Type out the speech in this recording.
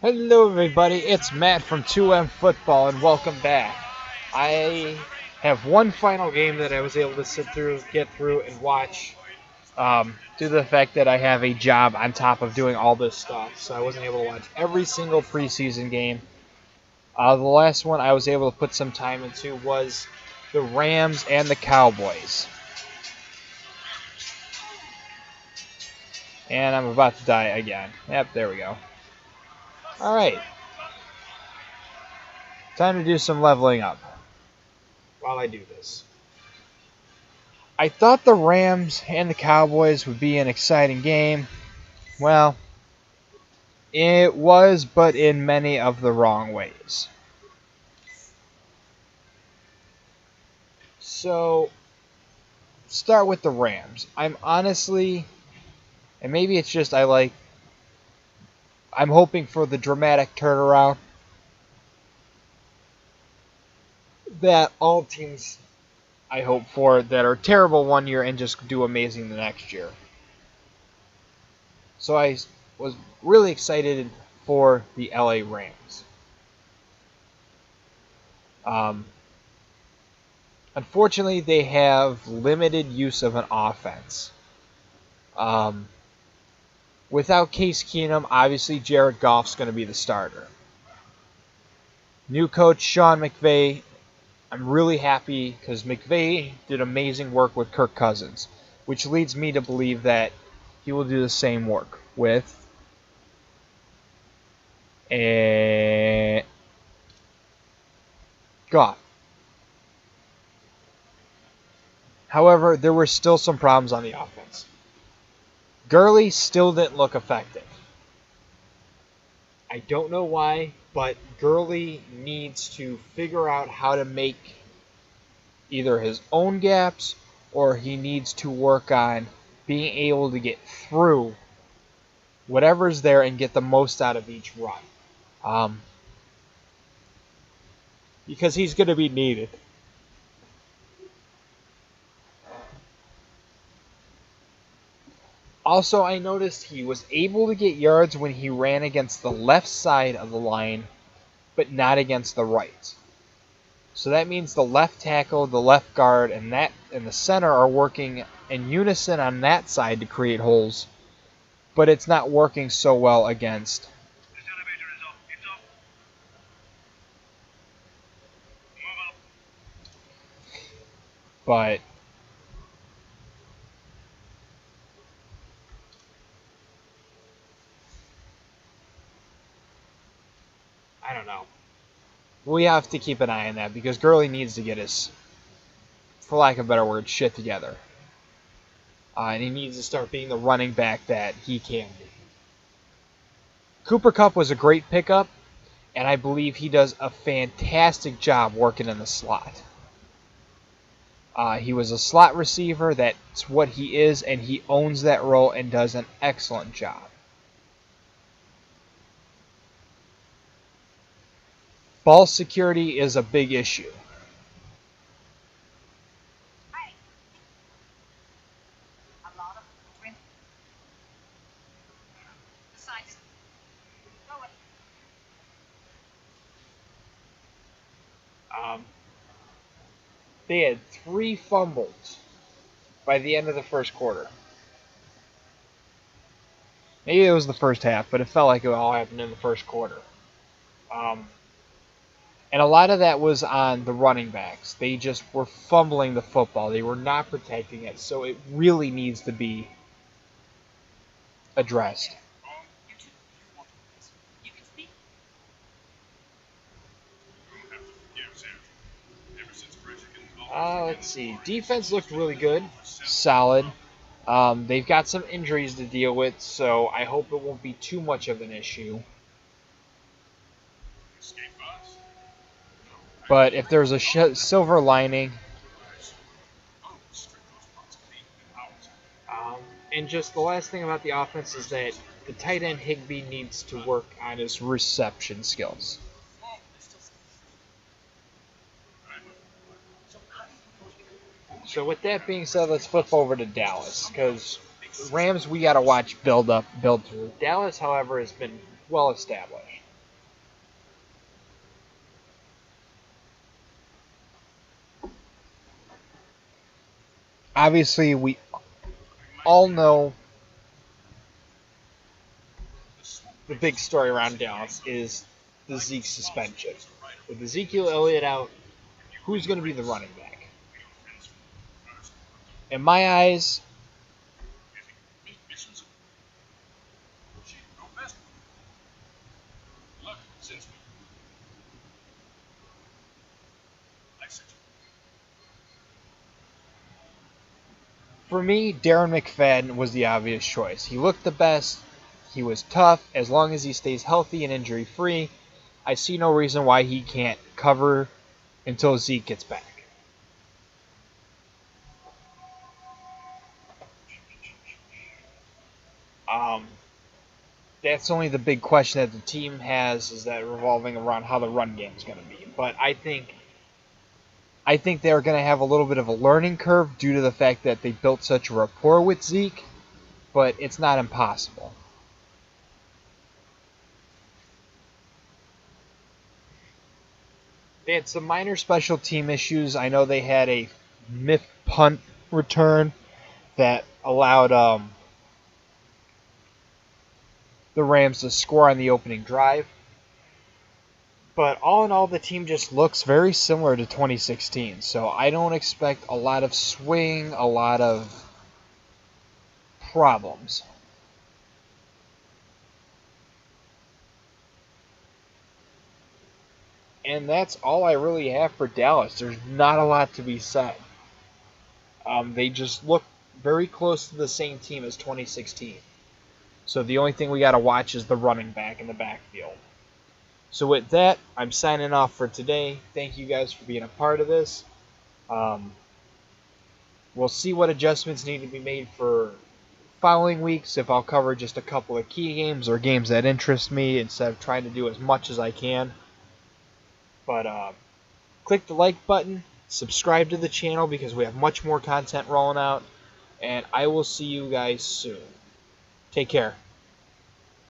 Hello everybody, it's Matt from 2M Football and welcome back. I have one final game that I was able to get through and watch due to the fact that I have a job on top of doing all this stuff. So I wasn't able to watch every single preseason game. The last one I was able to put some time into was the Rams and the Cowboys. And I'm about to die again. Yep, there we go. Alright. Time to do some leveling up while I do this. I thought the Rams and the Cowboys would be an exciting game. Well, it was, but in many of the wrong ways. So, start with the Rams. I'm honestly, and maybe it's just I'm hoping for the dramatic turnaround that all teams I hope for that are terrible one year and just do amazing the next year. So I was really excited for the LA Rams. Unfortunately, they have limited use of an offense. Without Case Keenum, obviously Jared Goff's going to be the starter. New coach Sean McVay, I'm really happy because McVay did amazing work with Kirk Cousins, which leads me to believe that he will do the same work with Goff. However, there were still some problems on the offense. Gurley still didn't look effective. I don't know why, but Gurley needs to figure out how to make either his own gaps or he needs to work on being able to get through whatever's there and get the most out of each run. Because he's going to be needed. Also, I noticed he was able to get yards when he ran against the left side of the line, but not against the right. So that means the left tackle, the left guard, and the center are working in unison on that side to create holes, but it's not working so well against. But I don't know. We have to keep an eye on that because Gurley needs to get his, for lack of a better word, shit together. And he needs to start being the running back that he can be. Cooper Kupp was a great pickup, and I believe he does a fantastic job working in the slot. He was a slot receiver, that's what he is, and he owns that role and does an excellent job. Ball security is a big issue. They had 3 fumbles by the end of the first quarter. Maybe it was the first half, but it felt like it all happened in the first quarter. And a lot of that was on the running backs. They just were fumbling the football. They were not protecting it, so it really needs to be addressed. Let's see. Defense looked really good. Solid. They've got some injuries to deal with, so I hope it won't be too much of an issue. But if there's a silver lining, and just the last thing about the offense is that the tight end Higbee needs to work on his reception skills. So with that being said, let's flip over to Dallas, because Rams we got to watch build through. Dallas, however, has been well established. obviously we all know the big story around Dallas is the Zeke suspension. With Ezekiel Elliott out, who's going to be the running back? In my eyes, for me, Darren McFadden was the obvious choice. He looked the best. He was tough. As long as he stays healthy and injury-free, I see no reason why he can't cover until Zeke gets back. That's only the big question that the team has, is that revolving around how the run game is going to be. But I think they're going to have a little bit of a learning curve due to the fact that they built such a rapport with Zeke, but it's not impossible. They had some minor special team issues. I know they had a myth punt return that allowed the Rams to score on the opening drive. But all in all, the team just looks very similar to 2016. So I don't expect a lot of swing, a lot of problems. And that's all I really have for Dallas. There's not a lot to be said. They just look very close to the same team as 2016. So the only thing we got to watch is the running back in the backfield. So with that, I'm signing off for today. Thank you guys for being a part of this. We'll see what adjustments need to be made for following weeks, if I'll cover just a couple of key games or games that interest me instead of trying to do as much as I can. But click the like button, subscribe to the channel because we have much more content rolling out, and I will see you guys soon. Take care.